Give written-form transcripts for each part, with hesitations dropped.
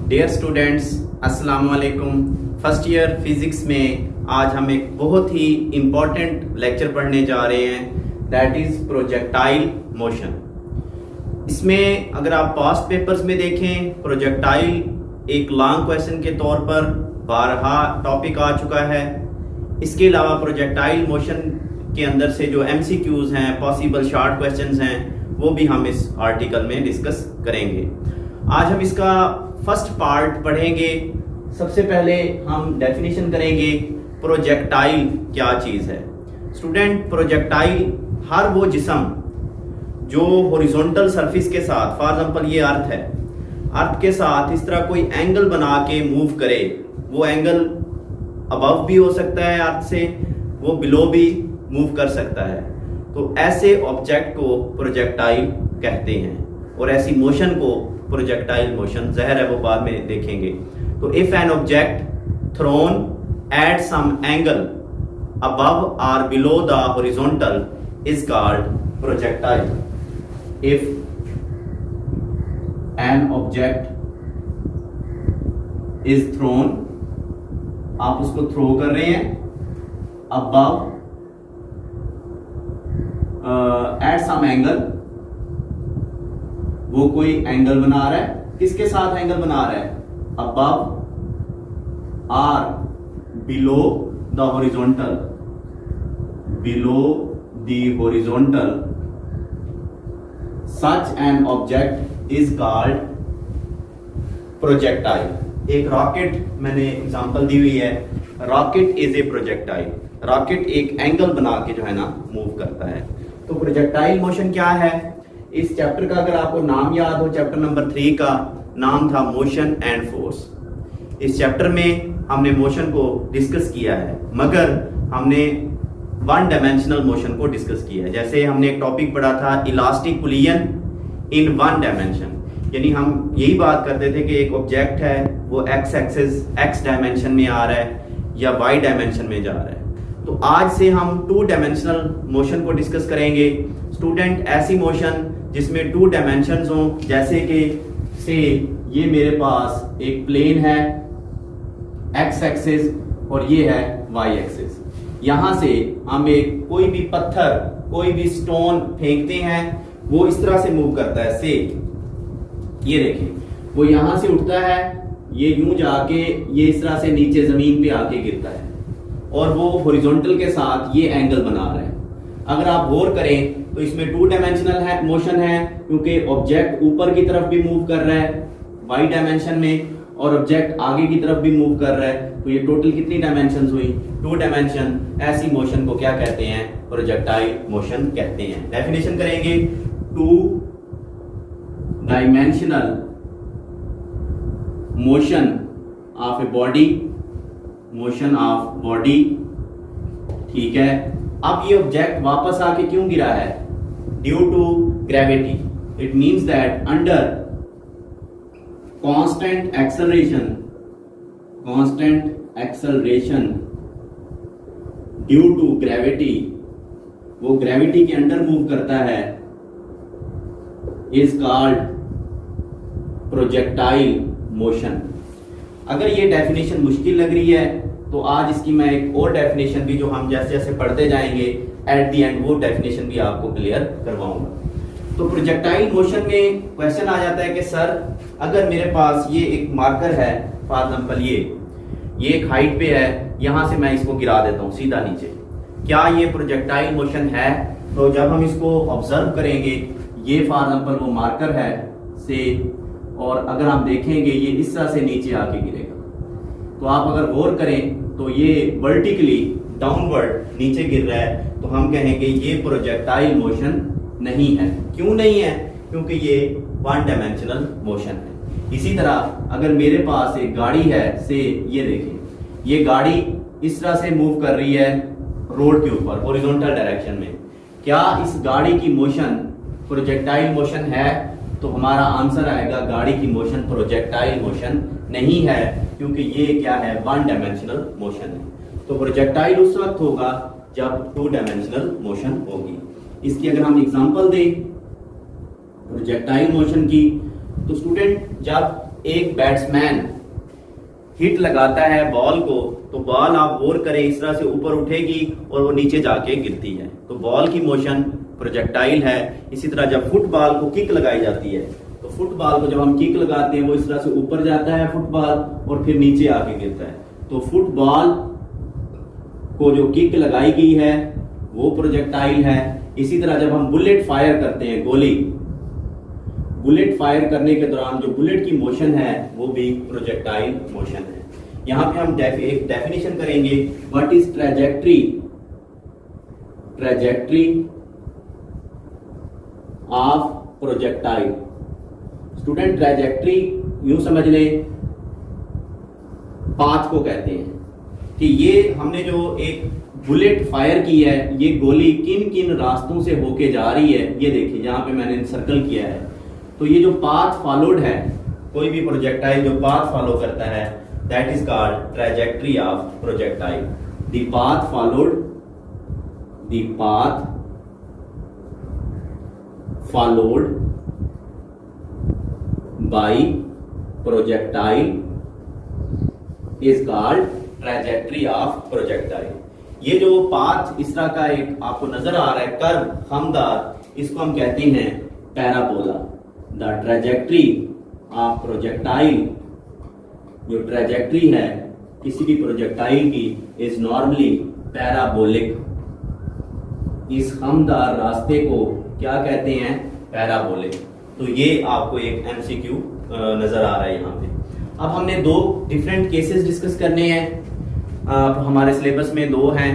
Dear students, अस्सलाम वालेकुम। First year physics में आज हम एक बहुत ही इम्पॉर्टेंट लेक्चर पढ़ने जा रहे हैं, दैट इज प्रोजेक्टाइल मोशन। इसमें अगर आप पास्ट पेपर्स में देखें, प्रोजेक्टाइल एक लॉन्ग क्वेश्चन के तौर पर बारहा टॉपिक आ चुका है। इसके अलावा प्रोजेक्टाइल मोशन के अंदर से जो MCQs हैं, पॉसिबल शॉर्ट क्वेश्चंस हैं, वो भी हम इस आर्टिकल में डिस्कस करेंगे। आज हम इसका फर्स्ट पार्ट पढ़ेंगे। सबसे पहले हम डेफिनेशन करेंगे प्रोजेक्टाइल क्या चीज़ है। स्टूडेंट, प्रोजेक्टाइल हर वो जिस्म जो हॉरिजॉन्टल सरफेस के साथ, फॉर एग्जांपल ये अर्थ है, अर्थ के साथ इस तरह कोई एंगल बना के मूव करे। वो एंगल अबव भी हो सकता है अर्थ से, वो बिलो भी मूव कर सकता है। तो ऐसे ऑब्जेक्ट को प्रोजेक्टाइल कहते हैं और ऐसी मोशन को प्रोजेक्टाइल मोशन, ज़हर है वो बाद में देखेंगे। तो if an object thrown at some angle above और below the horizontal is called projectile. If an object is thrown, आप उसको थ्रो कर रहे हैं अबव एट सम एंगल, वो कोई एंगल बना रहा है। किसके साथ एंगल बना रहा है? अबव और below the horizontal, below the horizontal, such an object is called projectile. एक रॉकेट मैंने एग्जांपल दी हुई है, rocket is a projectile. Rocket एक एंगल बना के जो है ना मूव करता है। तो प्रोजेक्टाइल मोशन क्या है? इस चैप्टर का अगर आपको नाम याद हो, चैप्टर नंबर 3 का नाम था मोशन एंड फोर्स। इस चैप्टर में हमने मोशन को डिस्कस किया है, मगर हमने वन डायमेंशनल मोशन को डिस्कस किया है। जैसे हमने एक टॉपिक पढ़ा था इलास्टिक पुलियन इन वन डायमेंशन, यानी हम यही बात करते थे कि एक ऑब्जेक्ट है वो एक्स एक्सिस, एक्स डायमेंशन में आ रहा है या वाई डायमेंशन में जा रहा है। तो आज से हम 2 डायमेंशनल मोशन को डिस्कस करेंगे। स्टूडेंट, ऐसी मोशन जिसमें 2 डायमेंशंस हों, जैसे कि से ये मेरे पास एक प्लेन है एक्स एक्सिस और ये है वाई एक्सिस। यहां से हम एक कोई भी पत्थर, कोई भी स्टोन फेंकते हैं, वो इस तरह से मूव करता है। से ये देखें, वो यहां से उठता है, ये यूं जाके ये इस तरह से नीचे जमीन पे आके गिरता है और वो हॉरिजॉन्टल के साथ ये एंगल बना रहा है। अगर आप गौर करें तो इसमें 2 डायमेंशनल है मोशन है, क्योंकि ऑब्जेक्ट ऊपर की तरफ भी मूव कर रहा है वाई डायमेंशन में और ऑब्जेक्ट आगे की तरफ भी मूव कर रहा है। तो ये टोटल कितनी डायमेंशंस हुई? 2 डायमेंशन। ऐसी मोशन को क्या कहते हैं? प्रोजेक्टाइल मोशन कहते हैं। डेफिनेशन करेंगे 2 dimensional motion of a body, motion of body. ठीक है, अब ये ऑब्जेक्ट वापस आके क्यों गिरा है? Due to gravity. It means that under constant acceleration, constant acceleration due to gravity, वो ग्रेविटी के अंडर मूव करता है, इज कॉल्ड प्रोजेक्टाइल मोशन। अगर ये डेफिनेशन मुश्किल लग रही है तो आज इसकी मैं एक और डेफिनेशन भी, जो हम जैसे जैसे पढ़ते जाएंगे एट दी एंड, वो डेफिनेशन भी आपको क्लियर करवाऊंगा। तो प्रोजेक्टाइल मोशन में क्वेश्चन आ जाता है कि सर, अगर मेरे पास ये एक मार्कर है, फॉर एग्जांपल ये एक हाइट पे है, यहां से मैं इसको गिरा देता हूं सीधा नीचे, क्या ये प्रोजेक्टाइल मोशन है? तो जब हम इसको ऑब्जर्व करेंगे, ये फॉर एग्जांपल वो मार्कर है से, और अगर आप देखेंगे ये इस तरह से नीचे आके गिरेगा। तो आप अगर गौर करें तो ये वर्टिकली डाउनवर्ड नीचे गिर रहा है, तो हम कहेंगे ये प्रोजेक्टाइल मोशन नहीं है। क्यों नहीं है? क्योंकि ये 1 डायमेंशनल मोशन है। इसी तरह अगर मेरे पास एक गाड़ी है से, ये देखें, ये गाड़ी इस तरह से मूव कर रही है रोड के ऊपर हॉरिजॉन्टल डायरेक्शन में, क्या इस गाड़ी की मोशन प्रोजेक्टाइल मोशन है? तो हमारा आंसर आएगा गाड़ी की मोशन प्रोजेक्टाइल मोशन नहीं है, क्योंकि ये क्या है? 1 डायमेंशनल मोशन है। तो प्रोजेक्टाइल उस वक्त होगा जब 2 डायमेंशनल मोशन होगी। इसकी अगर हम एग्जांपल दें प्रोजेक्टाइल मोशन की, तो स्टूडेंट जब एक बैट्समैन हिट लगाता है बॉल को, तो बॉल आप गौर करें इस तरह से ऊपर उठेगी और वो नीचे जाके गिरती है, तो बॉल की मोशन प्रोजेक्टाइल है। इसी तरह जब फुटबॉल को किक लगाई जाती है, तो फुटबॉल को जब हम किक लगाते हैं वो इस तरह से ऊपर जाता है फुटबॉल और फिर नीचे आके गिरता है, तो फुटबॉल को जो किक लगाई गई है वो प्रोजेक्टाइल है। इसी तरह जब हम बुलेट फायर करते हैं, गोली बुलेट फायर करने के दौरान जो बुलेट की मोशन है वो भी प्रोजेक्टाइल मोशन है। यहां पे हम एक डेफिनेशन करेंगे, what is trajectory, trajectory of projectile. Student trajectory यूं समझ ले पाथ को कहते हैं कि ये हमने जो एक बुलेट फायर की है, ये गोली किन किन रास्तों से होके जा रही है, ये देखिए जहां पे मैंने सर्कल किया है। तो ये जो पाथ फॉलोड है, कोई भी प्रोजेक्टाइल जो पाथ फॉलो करता है, that is called trajectory of projectile. The path followed, the path followed by projectile is called trajectory of projectile. ये जो पाथ इस तरह का एक आपको नजर आ रहा है कर्व हमदार, इसको हम कहते हैं parabola. The trajectory of projectile, जो ट्रेजेक्ट्री है किसी भी प्रोजेक्टाइल की, इज नॉर्मली पैराबोलिक। इस हमदार रास्ते को क्या कहते हैं, पैराबोलिक। तो ये आपको एक एमसीक्यू नजर आ रहा है यहाँ पे। अब हमने दो डिफरेंट केसेस डिस्कस करने हैं, हमारे सिलेबस में दो हैं।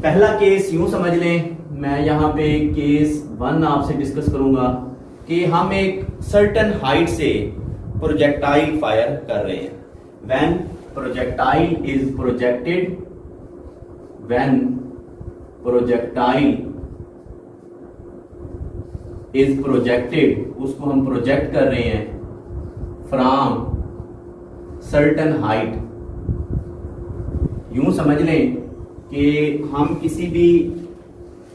पहला केस यूं समझ लें, मैं यहाँ पे केस 1 आपसे डिस्कस करूंगा कि हम एक सर्टेन हाइट से प्रोजेक्टाइल फायर कर रहे हैं। When projectile is projected, when projectile is projected, उसको हम प्रोजेक्ट कर रहे हैं फ्रॉम सर्टेन हाइट। यूं समझ लें कि हम किसी भी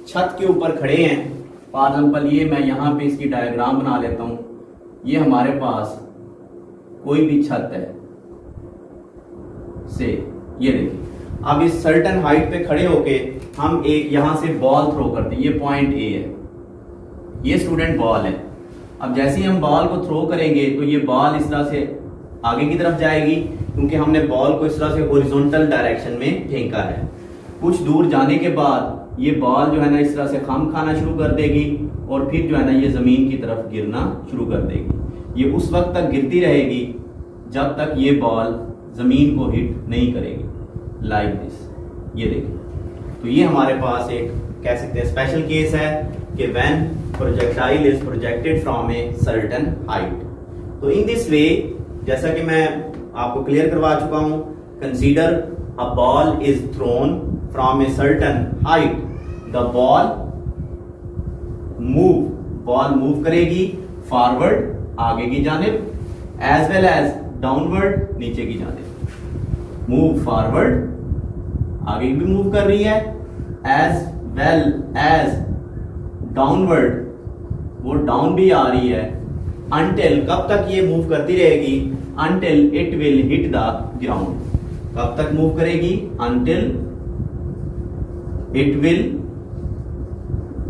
छत के ऊपर खड़े हैं, फॉर एग्जाम्पल ये मैं यहां पे इसकी डायग्राम बना लेता हूं। ये हमारे पास कोई भी छत है से, ये देखिए अब इस सर्टेन हाइट पे खड़े होके हम एक यहां से बॉल थ्रो करते हैं। ये पॉइंट ए है, ये स्टूडेंट बॉल है। अब जैसे ही हम बॉल को थ्रो करेंगे तो ये बॉल इस तरह से आगे की तरफ जाएगी, क्योंकि हमने बॉल को इस तरह से हॉरिजॉन्टल डायरेक्शन में फेंका है। कुछ दूर जाने के बाद ये बॉल जो है ना इस तरह से खम खाना शुरू कर देगी और फिर जो है ना ये जमीन की तरफ गिरना शुरू कर देगी। ये उस वक्त तक गिरती रहेगी जब तक ये बॉल जमीन को हिट नहीं करेगी, लाइक दिस। ये देखिए, तो ये हमारे पास एक कह सकते हैं स्पेशल केस है कि when projectile is projected from a certain height. तो इन दिस वे, जैसा कि मैं आपको क्लियर करवा चुका हूं, consider a ball is throne from a certain height, the ball move करेगी फॉरवर्ड आगे की जानिब, एज वेल एज डाउनवर्ड नीचे की जानिब। मूव फॉरवर्ड आगे भी मूव कर रही है, एज वेल एज डाउनवर्ड वो डाउन भी आ रही है। अनटिल, कब तक ये मूव करती रहेगी, until it will hit the ground. कब तक मूव करेगी, until it will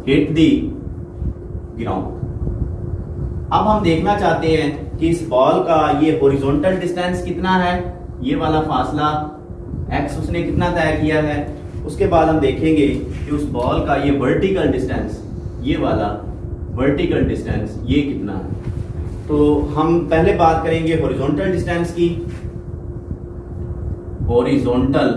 hit the ground. अब हम देखना चाहते हैं कि इस बॉल का ये हॉरिजॉन्टल डिस्टेंस कितना है, ये वाला फासला एक्स उसने कितना तय किया है। उसके बाद हम देखेंगे कि उस बॉल का ये वर्टिकल डिस्टेंस, ये वाला वर्टिकल डिस्टेंस ये कितना है। तो हम पहले बात करेंगे हॉरिजॉन्टल डिस्टेंस की। हॉरिजॉन्टल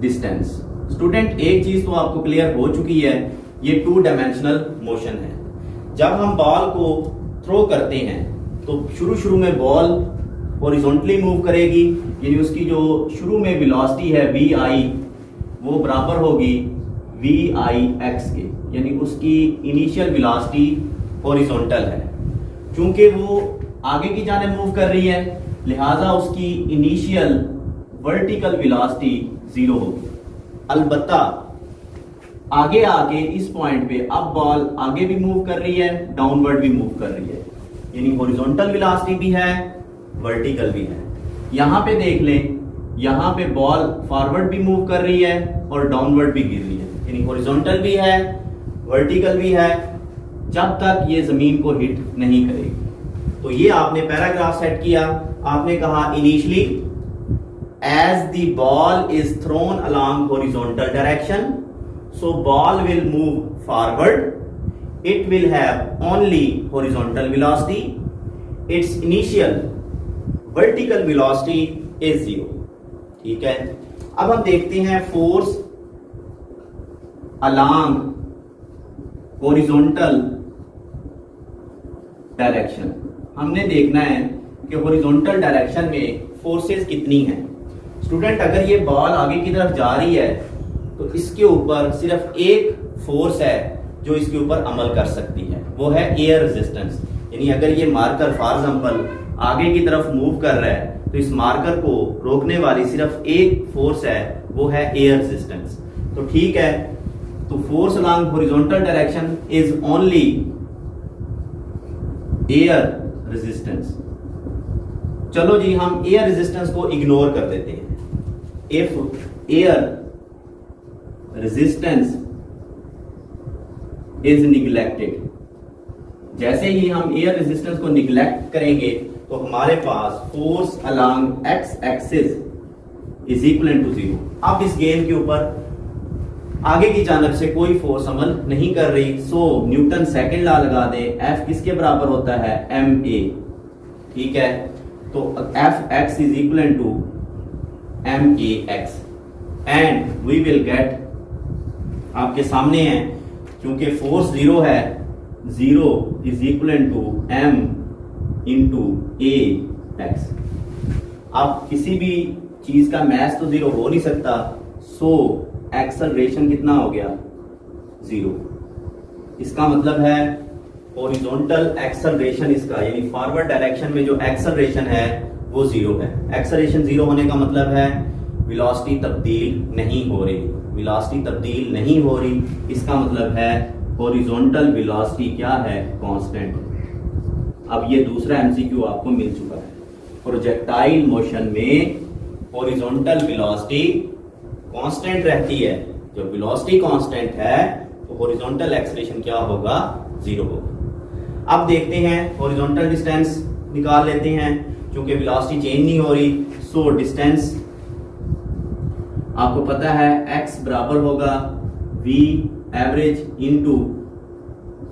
डिस्टेंस, स्टूडेंट एक चीज तो आपको क्लियर हो चुकी है, ये 2 डायमेंशनल मोशन है। जब हम बॉल को थ्रो करते हैं तो शुरू में बॉल हॉरिजॉन्टली मूव करेगी, यानी उसकी जो शुरू में वेलोसिटी है vi, वो बराबर होगी vix के, यानी उसकी इनिशियल वेलोसिटी हॉरिजॉन्टल है। चूंकि वो आगे की जाने मूव कर रही है, लिहाजा उसकी इनिशियल वर्टिकल वेलोसिटी 0 होगी। अलबत्ता आगे आके इस पॉइंट पे अब बॉल आगे भी मूव कर रही है, डाउनवर्ड भी मूव कर रही है। यानी हॉरिजॉन्टल वेलोसिटी भी है, वर्टिकल भी है। यहां पे देख लें, यहां पे बॉल फॉरवर्ड भी मूव कर रही है और डाउनवर्ड भी गिर रही है, यानी हॉरिजॉन्टल भी है, वर्टिकल भी है, जब तक ये जमीन को हिट नहीं करेगी। तो ये आपने पैराग्राफ सेट किया, आपने कहा initially as the ball is thrown along horizontal direction, so ball will move forward, it will have only horizontal velocity, its initial vertical velocity is 0। ठीक है, अब हम देखते हैं फोर्स along horizontal डायरेक्शन। हमने देखना है कि हॉरिजॉन्टल डायरेक्शन में फोर्सेस कितनी हैं। स्टूडेंट, अगर ये बॉल आगे की तरफ जा रही है तो इसके ऊपर सिर्फ एक फोर्स है जो इसके ऊपर अमल कर सकती है, वो है एयर रेजिस्टेंस। यानी अगर ये मार्कर फॉर एग्जांपल आगे की तरफ मूव कर रहा है तो इस मार्कर को रोकने वाली सिर्फ एक फोर्स है, वो है एयर रेजिस्टेंस। तो ठीक है, तो force along horizontal direction is only air resistance. चलो जी, हम एयर रेजिस्टेंस को इग्नोर कर देते हैं। If air resistance is neglected, जैसे ही हम एयर रेजिस्टेंस को निग्लेक्ट करेंगे तो हमारे पास force along X axis is equal to 0। अब इस गेंद के ऊपर आगे की जानब से कोई फोर्स अमल नहीं कर रही, सो न्यूटन सेकंड लॉ लगा दें, एफ किसके बराबर होता है, एम ए। ठीक है, तो F X is equal to M A X and we will get, आपके सामने है, क्योंकि फोर्स 0 है, 0 is equal to M into A X. अब किसी भी चीज का मैथ तो 0 हो नहीं सकता, सो एक्सेलरेशन कितना हो गया, 0। इसका मतलब है हॉरिजॉन्टल एक्सेलरेशन इसका, यानी फॉरवर्ड डायरेक्शन में जो एक्सेलरेशन है वो 0 है। एक्सेलरेशन 0 होने का मतलब है वेलोसिटी तब्दील नहीं हो रही, वेलोसिटी तब्दील नहीं हो रही, इसका मतलब है हॉरिजॉन्टल वेलोसिटी क्या है, कांस्टेंट। अब ये दूसरा एमसीक्यू आपको मिल चुका है। प्रोजेक्टाइल मोशन में हॉरिजॉन्टल वेलोसिटी कांस्टेंट रहती है, जब वेलोसिटी कांस्टेंट है तो हॉरिजॉन्टल एक्सेलरेशन क्या होगा, 0 होगा। अब देखते हैं हॉरिजॉन्टल डिस्टेंस निकाल लेते हैं, क्योंकि वेलोसिटी चेंज नहीं हो रही, सो डिस्टेंस आपको पता है x बराबर होगा v एवरेज इंटू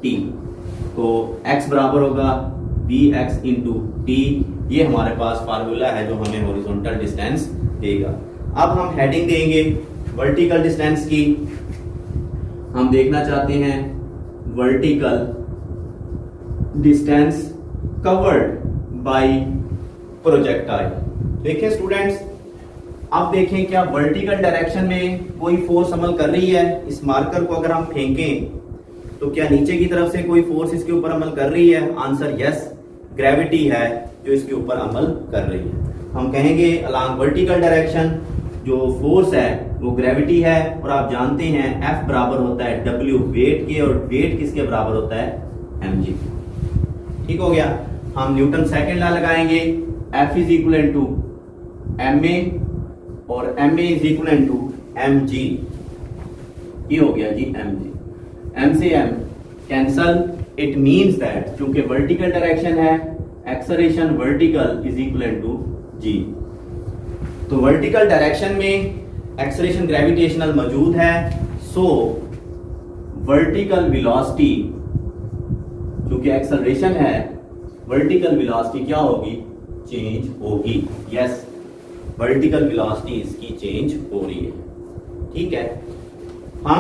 टी, तो x बराबर होगा vx इंटू टी। ये हमारे पास फार्मूला है जो हमें हॉरिजॉन्टल डिस्टेंस देगा। अब हम हेडिंग देंगे वर्टिकल डिस्टेंस की। हम देखना चाहते हैं vertical distance covered by projectile. देखिए स्टूडेंट्स, अब देखें क्या वर्टिकल डायरेक्शन में कोई फोर्स अमल कर रही है। इस मार्कर को अगर हम फेंकें तो क्या नीचे की तरफ से कोई फोर्स इसके ऊपर अमल कर रही है, आंसर यस, ग्रेविटी है जो इसके ऊपर अमल कर रही है। हम कहेंगे अलोंग वर्टिकल डायरेक्शन जो फोर्स है वो ग्रेविटी है, और आप जानते हैं F बराबर होता है W वेट के, और वेट किसके बराबर होता है, mg। ठीक हो गया। हम न्यूटन सेकंड लॉ लगाएंगे, F is equal to ma और ma is equal to mg। ये हो गया जी mg, m से m cancel. It means that चूंकि वर्टिकल डायरेक्शन है, acceleration vertical is equal to g। तो वर्टिकल डायरेक्शन में एक्सेलरेशन ग्रेविटेशनल मौजूद है, सो वर्टिकल वेलोसिटी चूंकि एक्सेलरेशन है, वर्टिकल वेलोसिटी क्या होगी, चेंज होगी। यस, वर्टिकल वेलोसिटी इसकी चेंज हो रही है। ठीक है, हम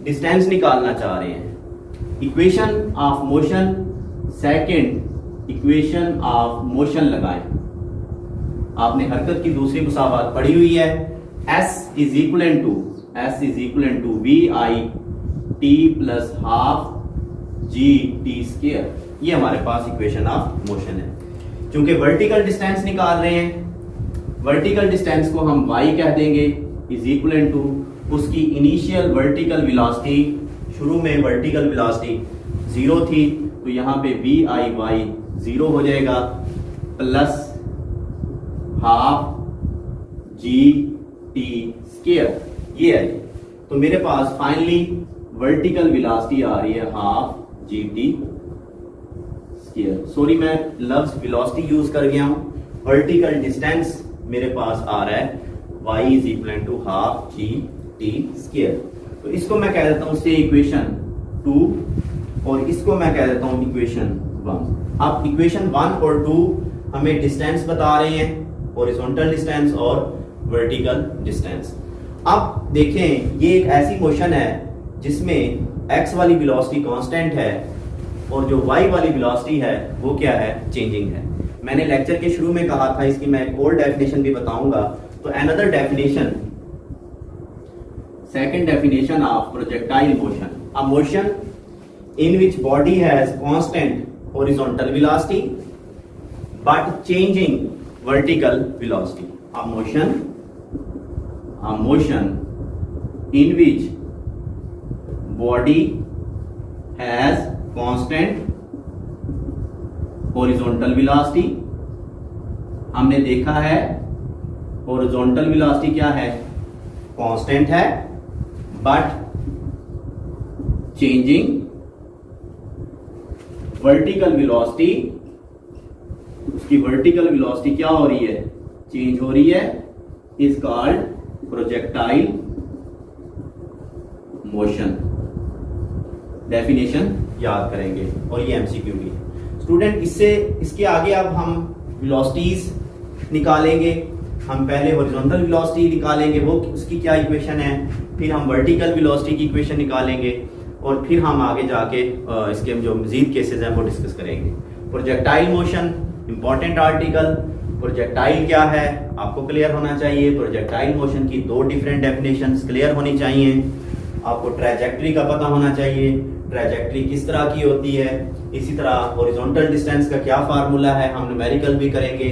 डिस्टेंस निकालना चाह रहे हैं। Equation of motion, second equation of motion लगाएं। आपने हरकत की दूसरी मुसावात पढ़ी हुई है, S is equal to V I T plus half G T square. ये हमारे पास इक्वेशन ऑफ मोशन है। क्योंकि वर्टिकल डिस्टेंस निकाल रहे हैं, वर्टिकल डिस्टेंस को हम y कह देंगे, इज इक्वल टू उसकी इनिशियल वर्टिकल वेलोसिटी। शुरू में वर्टिकल वेलोसिटी 0 थी, तो यहाँ पे वी आई वाई 0 हो जाएगा, plus half G T square, ये है। तो मेरे पास फाइनली वर्टिकल वेलोसिटी आ रही है half G T square. Sorry मैं लफ्ज वेलोसिटी यूज कर गया हूं। वर्टिकल डिस्टेंस मेरे पास आ रहा है y is equal to half G T square. तो इसको मैं कह देता हूं से इक्वेशन 2 और इसको मैं कह देता हूं इक्वेशन 1। अब इक्वेशन 1 और 2 हमें डिस्टेंस बता रहे हैं, हॉरिजॉन्टल डिस्टेंस और वर्टिकल डिस्टेंस। अब देखें ये एक ऐसी मोशन है जिसमें x वाली वेलोसिटी कांस्टेंट है और जो y वाली वेलोसिटी है वो क्या है, चेंजिंग है। मैंने लेक्चर के शुरू में कहा था, इसकी मैं एक और डेफिनेशन भी बताऊंगा। तो another definition, second definition of projectile motion, a motion in which body has constant horizontal velocity but changing vertical velocity. A motion in which body has constant horizontal velocity. हमने देखा है horizontal velocity क्या है, constant है, but changing vertical velocity, उसकी vertical velocity क्या हो रही है, चेंज हो रही है, is called projectile motion. Definition याद करेंगे और ये एमसीक्यू भी है स्टूडेंट। इसके आगे अब हम वेलोसिटीज निकालेंगे। हम पहले हॉरिजॉन्टल वेलोसिटी निकालेंगे, वो उसकी क्या इक्वेशन है, फिर हम वर्टिकल वेलोसिटी की इक्वेशन निकालेंगे और फिर हम आगे जाके इसके जो मजीद केसेस हैं वो डिस्कस करेंगे। Projectile motion, important article. Projectile क्या है आपको क्लियर होना चाहिए। प्रोजेक्टाइल मोशन की 2 डिफरेंट डेफिनेशंस क्लियर होनी चाहिए। आपको ट्रैजेक्टरी का पता होना चाहिए, ट्रैजेक्टरी किस तरह की होती है। इसी तरह हॉरिजॉन्टल डिस्टेंस का क्या फार्मूला है, हम न्यूमेरिकल भी करेंगे।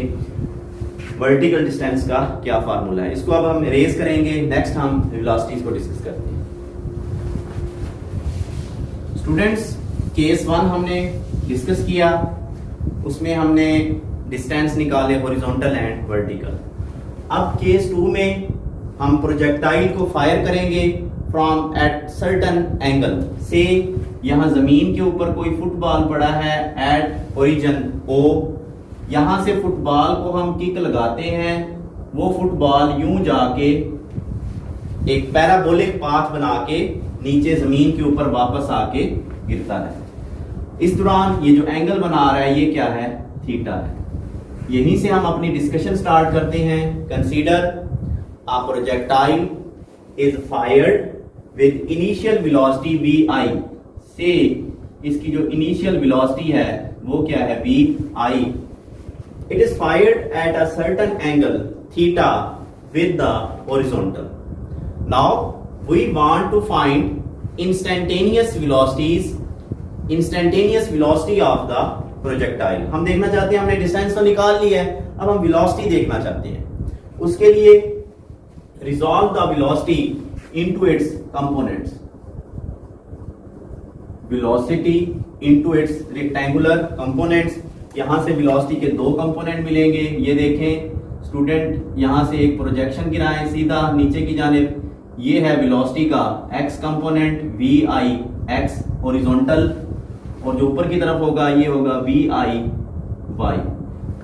वर्टिकल डिस्टेंस का क्या फार्मूला है, इसको अब हम इरेज करेंगे। नेक्स्ट हम वेलोसिटीज को डिस्कस करते हैं। स्टूडेंट्स केस 1 हमने डिस्कस किया, उसमें हमने डिस्टेंस निकाले हॉरिजॉन्टल एंड वर्टिकल। अब केस 2 में हम प्रोजेक्टाइल को फायर करेंगे फ्रॉम एट सर्टेन एंगल से। यहां जमीन के ऊपर कोई फुटबॉल पड़ा है एट ओरिजिन ओ, यहां से फुटबॉल को हम किक लगाते हैं, वो फुटबॉल यूं जाके एक पैराबोलिक पाथ बना के नीचे जमीन के ऊपर वापस आके गिरता है। इस दौरान ये जो एंगल बना रहा है ये क्या है, थीटा है। यहीं से हम अपनी डिस्कशन स्टार्ट करते हैं। Consider a projectile is fired with initial velocity V I से, इसकी जो इनिशियल वेलोसिटी है वो क्या है, V I. It is fired at a certain angle theta with the horizontal. Now we want to find instantaneous velocity of the projectile। हम देखना चाहते हैं, हमने डिस्टेंस तो निकाल लिया है, अब हम वेलोसिटी देखना चाहते हैं। उसके लिए resolve the velocity into its components, velocity into its rectangular components। यहां से वेलोसिटी के 2 कंपोनेंट मिलेंगे। ये देखें स्टूडेंट, यहां से एक प्रोजेक्शन गिराएं सीधा नीचे की जानिब, ये है वेलोसिटी का x component we I X horizontal, और जो ऊपर की तरफ होगा ये होगा वी आई वाई।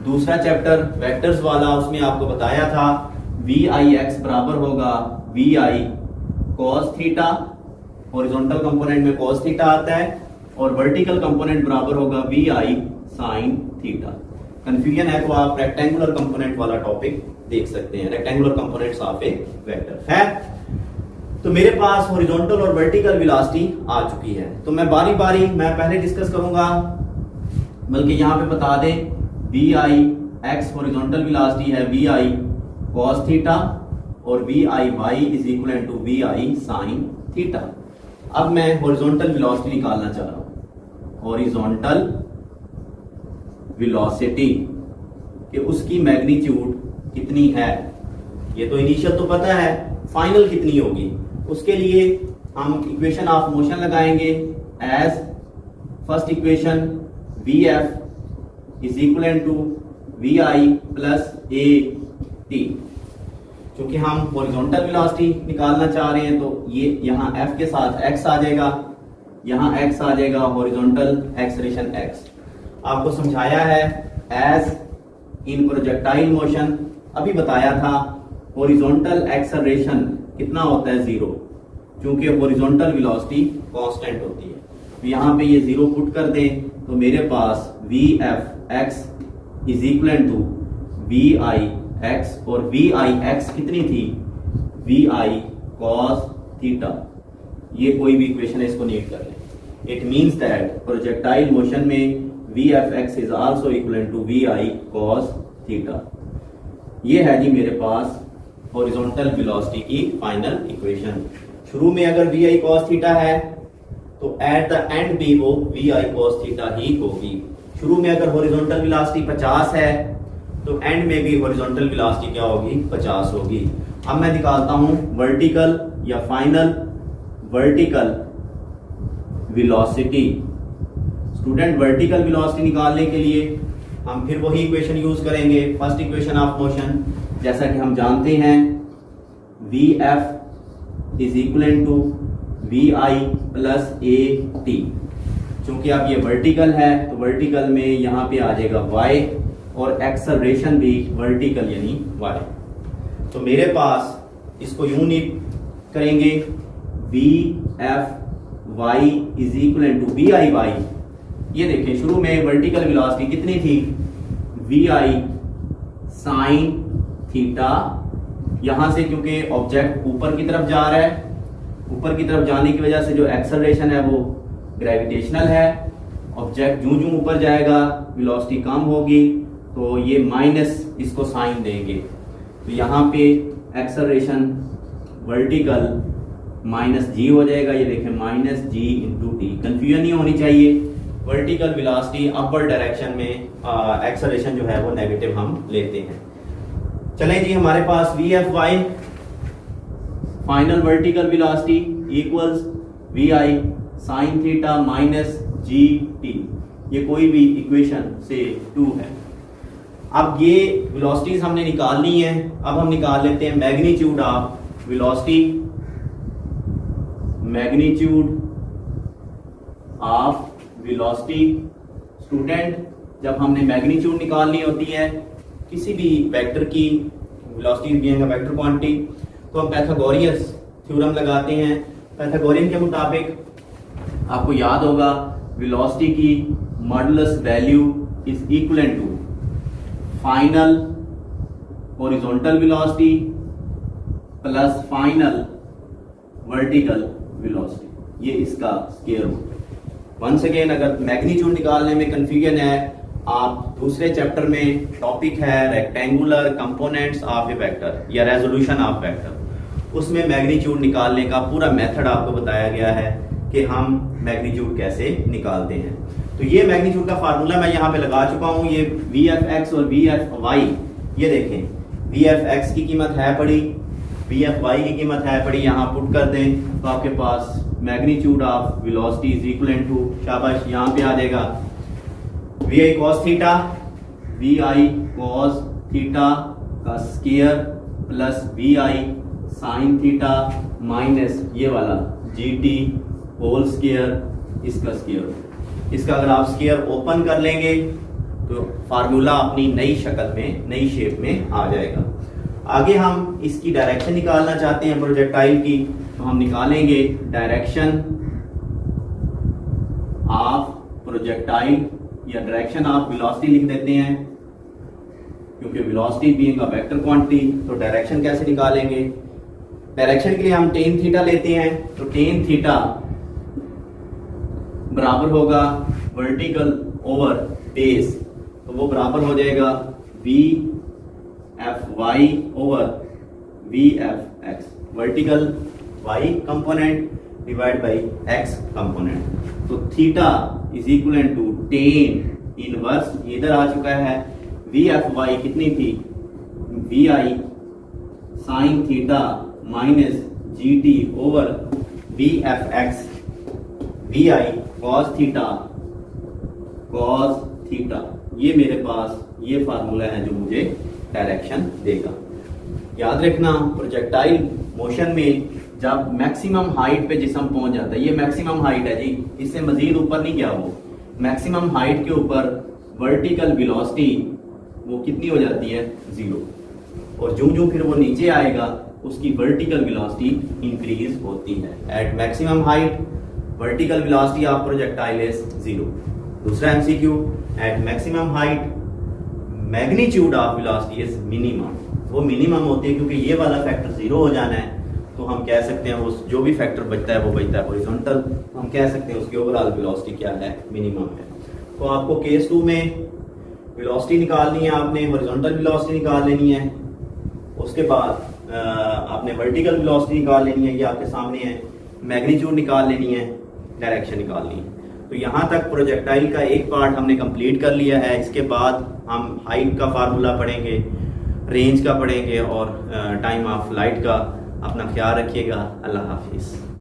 दूसरा चैप्टर वेक्टर्स वाला, उसमें आपको बताया था वी आई एक्स बराबर होगा V I cos theta, horizontal component में कॉस थीटा आता है, और वर्टिकल कंपोनेंट बराबर होगा V I sine theta. Confusion है तो आप रेक्टेंगुलर कंपोनेंट वाला टॉपिक देख सकते हैं, rectangular components of A vector है। तो मेरे पास हॉरिजॉन्टल और वर्टिकल वेलोसिटी आ चुकी है। तो मैं बारी बारी मैं पहले डिस्कस करूंगा, बल्कि यहां पे बता दें V I X horizontal velocity है वी आई कॉस थीटा, और V I Y is equal to V I sine theta. अब मैं हॉरिजॉन्टल वेलोसिटी निकालना चाह रहा हूं, हॉरिजॉन्टल वेलोसिटी कि उसकी मैग्नीट्यूड कितनी है। ये तो इनिशियल तो पता है, फाइनल कितनी होगी। उसके लिए हम इक्वेशन ऑफ मोशन लगाएंगे as first equation V F is equal to V I plus A T. क्योंकि हम हॉरिजॉन्टल वेलोसिटी निकालना चाह रहे हैं तो ये यहाँ f के साथ x आ जाएगा, यहाँ x आ जाएगा, हॉरिजॉन्टल एक्सेलरेशन x। आपको समझाया है एज इन प्रोजेक्टाइल मोशन, अभी बताया था हॉरिजॉन्टल एक्सेलरेशन कितना होता है 0, क्योंकि हॉरिजॉन्टल वेलोसिटी कांस्टेंट होती है। तो यहाँ पे ये 0 पुट कर दें तो मेरे पास V F X is equal to V I X, और वी आई एक्स कितनी थी, वी आई कॉस थीटा। ये कोई भी इक्वेशन है, इसको नोट कर लें। It means that projectile motion में V F X is also equal to V I cos theta. ये है जी मेरे पास हॉरिजॉन्टल वेलोसिटी की फाइनल इक्वेशन। शुरू में अगर वी आई कॉस थीटा है तो एट द एंड भी वो वी आई कॉस थीटा ही होगी। शुरू में अगर हॉरिजॉन्टल वेलोसिटी 50 है तो एंड में भी हॉरिजॉन्टल वेलोसिटी क्या होगी, 50 होगी। अब मैं निकालता हूं वर्टिकल या final vertical velocity. Student, vertical velocity निकालने के लिए हम फिर वही इक्वेशन यूज करेंगे, फर्स्ट इक्वेशन ऑफ मोशन। जैसा कि हम जानते हैं V F is equal to V I plus A T. चूंकि अब ये वर्टिकल है तो वर्टिकल में यहाँ पे आ जाएगा y, और एक्सेलरेशन भी वर्टिकल यानी y। तो मेरे पास इसको यूं नहीं करेंगे, V F Y is equal to V I Y. ये देखें शुरू में वर्टिकल वेलोसिटी कितनी थी, वी आई साइन थीटा। यहां से क्योंकि ऑब्जेक्ट ऊपर की तरफ जा रहा है, ऊपर की तरफ जाने की वजह से जो एक्सेलरेशन है वो ग्रेविटेशनल है। ऑब्जेक्ट जूं जूं ऊपर जाएगा वेलोसिटी कम होगी, तो ये माइनस इसको साइन देंगे। तो यहाँ पे एक्सेलरेशन वर्टिकल माइनस जी हो जाएगा। ये देखें माइनस जी इंटू टी। कंफ्यूजन नहीं होनी चाहिए, वर्टिकल वेलोसिटी अपवर्ड डायरेक्शन में एक्सेलरेशन जो है वो नेगेटिव हम लेते हैं। चलें जी, हमारे पास V F Y final vertical velocity equals V I sine theta minus G T. ये कोई भी इक्वेशन से 2 है। अब ये वेलोसिटीज हमने निकालनी है। अब हम निकाल लेते हैं magnitude of velocity, magnitude of velocity. Student, जब हमने मैग्नीट्यूड निकालनी होती है किसी भी वेक्टर की, velocity being a vector quantity, तो हम पाइथागोरियस थ्योरम लगाते हैं। पाइथागोरियन के मुताबिक आपको याद होगा वेलोसिटी की modulus value is equal to final horizontal velocity plus final vertical velocity. ये इसका स्क्वायर रूट है। वंस अगेन, अगर मैग्नीट्यूड निकालने में कंफ्यूजन है, आप दूसरे चैप्टर में टॉपिक है rectangular components of A vector या रेजोल्यूशन ऑफ वेक्टर, उसमें मैग्नीट्यूड निकालने का पूरा मेथड आपको बताया गया है कि हम मैग्नीट्यूड कैसे निकालते हैं। तो ये मैग्नीट्यूड का फार्मूला मैं यहाँ पे लगा चुका हूँ। ये वी एफ एक्स और वी एफ वाई, ये देखें वी एफ एक्स की कीमत है पड़ी, वी एफ वाई की कीमत है पड़ी, यहाँ पुट कर दें तो आपके पास magnitude of velocity is equal to, शाबाश, यहाँ पे आ जाएगा V I cos theta, V I cos theta का square plus V I sine theta minus ये वाला जी टी होल स्क्वायर, इसका स्क्वायर। इसका अगर आप स्क्वायर ओपन कर लेंगे तो फार्मूला अपनी नई शक्ल में, नई शेप में आ जाएगा। आगे हम इसकी डायरेक्शन निकालना चाहते हैं प्रोजेक्टाइल की, तो हम निकालेंगे डायरेक्शन ऑफ प्रोजेक्टाइल या डायरेक्शन ऑफ वेलोसिटी लिख देते हैं, क्योंकि velocity being a vector quantity. तो डायरेक्शन कैसे निकालेंगे, डायरेक्शन के लिए हम टेन थीटा लेते हैं। तो टेन थीटा बराबर होगा वर्टिकल ओवर बेस, तो वो बराबर हो जाएगा V F Y over V F X, vertical Y component divide by X component. तो theta is equal to tan inverse, इधर आ चुका है, वी एफ वाई कितनी थी, V I sine theta minus G T over V F X V I cos theta cos theta, ये मेरे पास ये फार्मूला है जो मुझे डायरेक्शन देगा। याद रखना प्रोजेक्टाइल मोशन में जब मैक्सिमम हाइट पे जिसम पहुंच जाता है, ये मैक्सिमम हाइट है जी, इससे मजीद ऊपर नहीं गया वो, मैक्सिमम हाइट के ऊपर वर्टिकल वेलोसिटी वो कितनी हो जाती है, 0। और जो जो फिर वो नीचे आएगा उसकी वर्टिकल वेलोसिटी इंक्रीज होती है। At maximum height vertical velocity of projectile is 0। दूसरा MCQ, at maximum height magnitude of velocity is minimum. वो मिनिमम होती है क्योंकि ये वाला फैक्टर 0 हो जाना है, तो हम कह सकते हैं उस जो भी फैक्टर बचता है वो बचता है हॉरिजॉन्टल, हम कह सकते हैं उसकी ओवरऑल वेलोसिटी क्या है, मिनिमम है। तो आपको केस 2 में वेलोसिटी निकालनी है, आपने हॉरिजॉन्टल वेलोसिटी निकाल लेनी है, उसके बाद आपने वर्टिकल वेलोसिटी निकाल लेनी है, ये आपके सामने है, मैग्नीट्यूड निकाल लेनी है, डायरेक्शन निकालनी है। तो यहाँ तक प्रोजेक्टाइल का एक पार्ट हमने कंप्लीट कर लिया है। इसके बाद हम हाइट का फार्मूला पढ़ेंगे, रेंज का पढ़ेंगे और टाइम ऑफ फ्लाइट का। अपना ख्याल रखिएगा। अल्लाह हाफिज़।